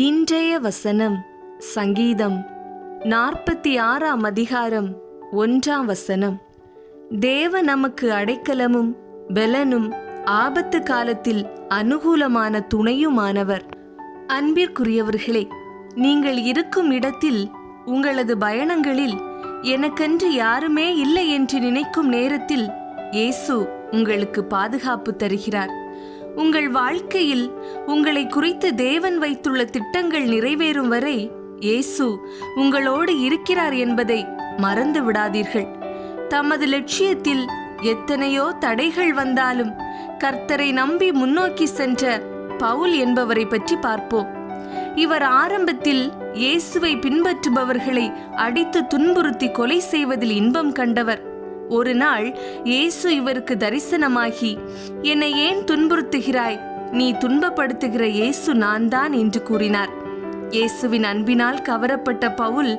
இன்றைய வசனம் சங்கீதம் 46 அதிகாரம் 1 தேவ நமக்கு அடைக்கலமும் பெலனும் ஆபத்து காலத்தில் அனுகூலமான துணையுமானவர். அன்பிற்குரியவர்களே, நீங்கள் இருக்கும் இடத்தில் உங்களது பயணங்களில் எனக்கென்று யாருமே இல்லை என்று நினைக்கும் நேரத்தில் இயேசு உங்களுக்கு பாதுகாப்பு தருகிறார். உங்கள் வாழ்க்கையில் உங்களை குறித்து தேவன் வைத்துள்ள திட்டங்கள் நிறைவேறும் வரை இயேசு உங்களோடு இருக்கிறார் என்பதை மறந்து விடாதீர்கள். தமது லட்சியத்தில் எத்தனையோ தடைகள் வந்தாலும் கர்த்தரை நம்பி முன்னோக்கி சென்ற பவுல் என்பவரை பற்றி பார்ப்போம். இவர் ஆரம்பத்தில் இயேசுவை பின்பற்றுபவர்களை அடித்து துன்புறுத்தி கொலை செய்வதில் இன்பம் கண்டவர். ஒரு நாள் இயேசு இவருக்கு தரிசனமாகி, என்னை ஏன் துன்புறுத்துகிறாய்? நீ துன்பப்படுத்துகிற இயேசு நான் தான் என்று கூறினார். இயேசுவின் அன்பினால் கவரப்பட்ட பவுல்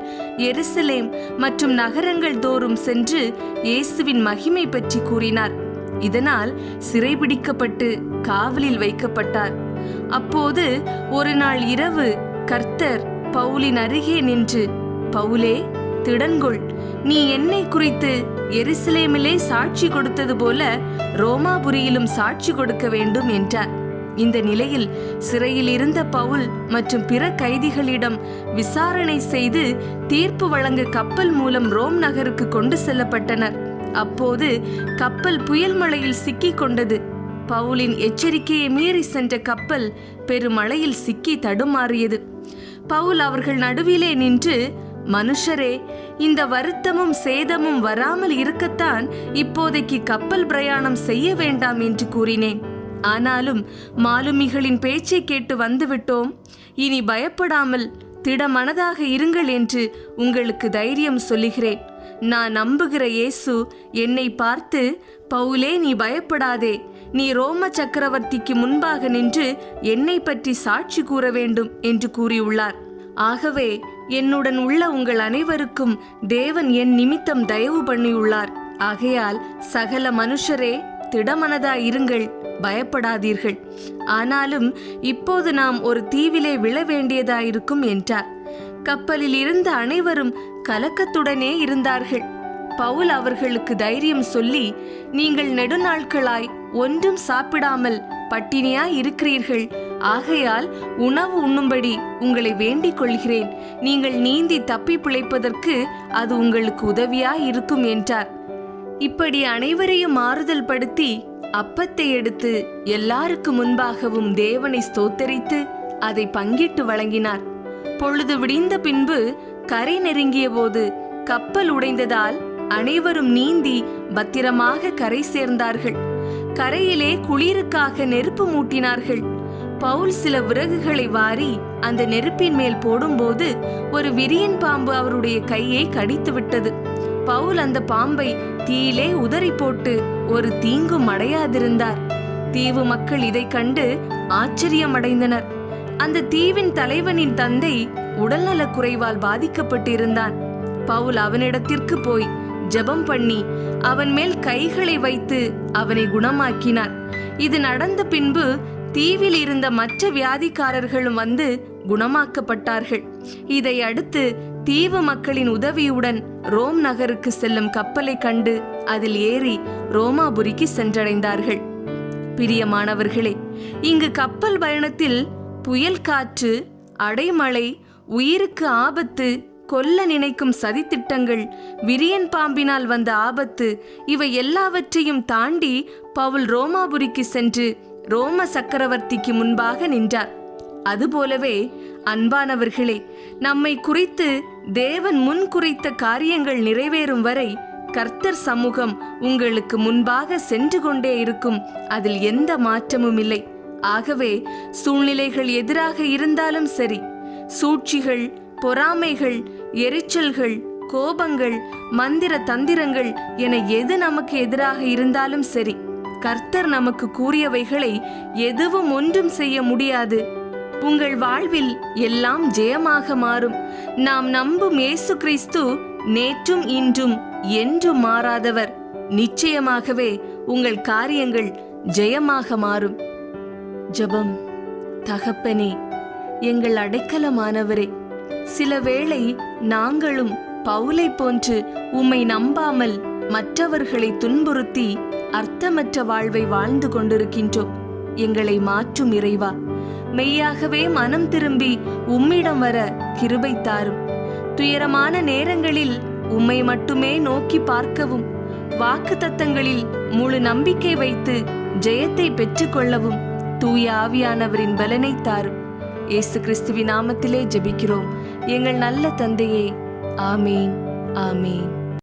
எருசலேம் மற்றும் நகரங்கள் தோறும் சென்று இயேசுவின் மகிமை பற்றி கூறினார். இதனால் சிறைபிடிக்கப்பட்டு காவலில் வைக்கப்பட்டார். அப்போது ஒரு நாள் இரவு கர்த்தர் பவுலின் அருகே நின்று, பவுலே, திடன்கொள், நீ என்னை குறித்து எருசலேமிலே சாட்சி கொடுத்தது போல ரோமாபுரியிலும் சாட்சி கொடுக்க வேண்டும் என்றார். இந்த நிலையில் சிறையில் இருந்த பவுல் மற்றும் பிற கைதிகளிடம் விசாரணை செய்து தீர்ப்பு வழங்க கப்பல் மூலம் ரோம் நகருக்கு கொண்டு செல்லப்பட்டனர். அப்போது கப்பல் புயல் மழையில் சிக்கிக் கொண்டது. பவுலின் எச்சரிக்கையை மீறி சென்ற கப்பல் பெருமழையில் சிக்கி தடுமாறியது. பவுல் அவர்கள் நடுவிலே நின்று, மனுஷரே, இந்த வருத்தமும் சேதமும் வராமல் இருக்கத்தான் இப்போதைக்கு கப்பல் பிரயாணம் செய்ய வேண்டாம் என்று கூறினேன். ஆனாலும் மாலுமிகளின் பேச்சை கேட்டு வந்துவிட்டோம். இனி பயப்படாமல் திடமனதாக இருங்கள் என்று உங்களுக்கு தைரியம் சொல்லுகிறேன். நான் நம்புகிற இயேசு என்னை பார்த்து, பவுலே, நீ பயப்படாதே, நீ ரோம சக்கரவர்த்திக்கு முன்பாக நின்று என்னை பற்றி சாட்சி கூற வேண்டும் என்று கூறியுள்ளார். ஆகவே என்னுடன் உள்ள உங்கள் அனைவருக்கும் தேவன் என் நிமித்தம் தயவு பண்ணியுள்ளார். ஆகையால் சகல மனுஷரே, திடமனதாயிருங்கள், பயப்படாதீர்கள். ஆனாலும் இப்போது நாம் ஒரு தீவிலே விழ வேண்டியதாயிருக்கும் என்றார். கப்பலில் இருந்த அனைவரும் கலக்கத்துடனே இருந்தார்கள். பவுல் அவர்களுக்கு தைரியம் சொல்லி, நீங்கள் நெடுநாட்களாய் ஒன்றும் சாப்பிடாமல் பட்டினியாய் இருக்கிறீர்கள். ஆகையால் உணவு உண்ணும்படி உங்களை வேண்டிக் கொள்கிறேன். நீங்கள் நீந்தி தப்பி பிழைப்பதற்கு அது உங்களுக்கு உதவியாய் இருக்கும் என்றார். இப்படி அனைவரையும் ஆறுதல் படுத்தி அப்பத்தை எடுத்து எல்லாருக்கு முன்பாகவும் தேவனை ஸ்தோத்தரித்து அதை பங்கிட்டு வழங்கினார். பொழுது விடிந்த பின்பு கரை நெருங்கிய போது கப்பல் உடைந்ததால் அனைவரும் நீந்தி பத்திரமாக கரை சேர்ந்தார்கள். கரையிலே குளிருக்காக நெருப்பு மூட்டினார்கள். பவுல் சில விறகுகளை வாரி அந்த நெருப்பின் மேல் போடும்போது ஒரு விரியன் பாம்பு அவருடைய கையை கடித்து விட்டது. பவுல் அந்த பாம்பை தீயிலே உதறி போட்டு ஒரு தீங்கும் அடையாதிருந்தார். தீவு மக்கள் இதை கண்டு ஆச்சரியமடைந்தனர். அந்த தீவின் தலைவனின் தந்தை உடல்நலக் குறைவால் பாதிக்கப்பட்டிருந்தான். பவுல் அவனிடத்திற்கு போய் ஜெபம் பண்ணி அவன் மேல் கைகளை வைத்து அவனை குணமாக்கினார். இது நடந்த பின்பு தீவில் இருந்த மற்ற வியாதிக்காரர்களும் வந்து குணமாக்கப்பட்டார்கள். இதை அடுத்து தீவு மக்களின் உதவியுடன் ரோம் நகருக்கு செல்லும் கப்பலை கண்டு அதில் ஏறி ரோமாபுரிக்கு சென்றடைந்தார்கள். பிரியமானவர்களே, இங்கு கப்பல் பயணத்தில் புயல் காற்று, அடைமழை, உயிருக்கு ஆபத்து, கொல்ல நினைக்கும் சதித்திட்டங்கள், விரியன் பாம்பினால் வந்த ஆபத்து, இவை எல்லாவற்றையும் தாண்டி பவுல் ரோமாபுரிக்கு சென்று ரோம சக்கரவர்த்திக்கு முன்பாக நின்றார். அதுபோலவே அன்பானவர்களே, நம்மை குறித்து தேவன் முன் குறித்த காரியங்கள் நிறைவேறும் வரை கர்த்தர் சமூகம் உங்களுக்கு முன்பாக சென்று கொண்டே இருக்கும். அதில் எந்த மாற்றமும் இல்லை. ஆகவே சூழ்நிலைகள் எதிராக இருந்தாலும் சரி, சூழ்ச்சிகள், பொறாமைகள், எரிச்சல்கள், கோபங்கள், மந்திர தந்திரங்கள் என எது நமக்கு எதிராக இருந்தாலும் சரி, கர்த்தர் நமக்கு கூறியவைகளை எதுவும் ஒன்றும் செய்ய முடியாது. உங்கள் வாழ்வில் எல்லாம் ஜெயமாக மாறும். நாம் நம்பும் இயேசு கிறிஸ்து நேற்றும் இன்றும் என்றும் மாறாதவர். நிச்சயமாகவே உங்கள் காரியங்கள் ஜெயமாக மாறும். ஜெபம். தகப்பனே, எங்கள் அடைக்கலமானவரே, சில வேளை நாங்களும் பவுலை போன்று உம்மை நம்பாமல் மற்றவர்களை துன்புறுத்தி அர்த்தமற்ற வாழ்வை வாழ்ந்து கொண்டிருக்கின்றோம். எங்களை மாற்றும் இறைவா, மெய்யாகவே மனம் திரும்பி உம்மிடம் வர கிருபை தாரும். துயரமான நேரங்களில் உம்மை மட்டுமே நோக்கி பார்க்கவும், வாக்குத்தத்தங்களில் முழு நம்பிக்கை வைத்து ஜெயத்தை பெற்றுக்கொள்ளவும் தூய ஆவியானவரின் பலனை தாரும். இயேசு கிறிஸ்துவின் நாமத்திலே ஜெபிக்கிறோம் எங்கள் நல்ல தந்தையே. ஆமேன், ஆமேன்.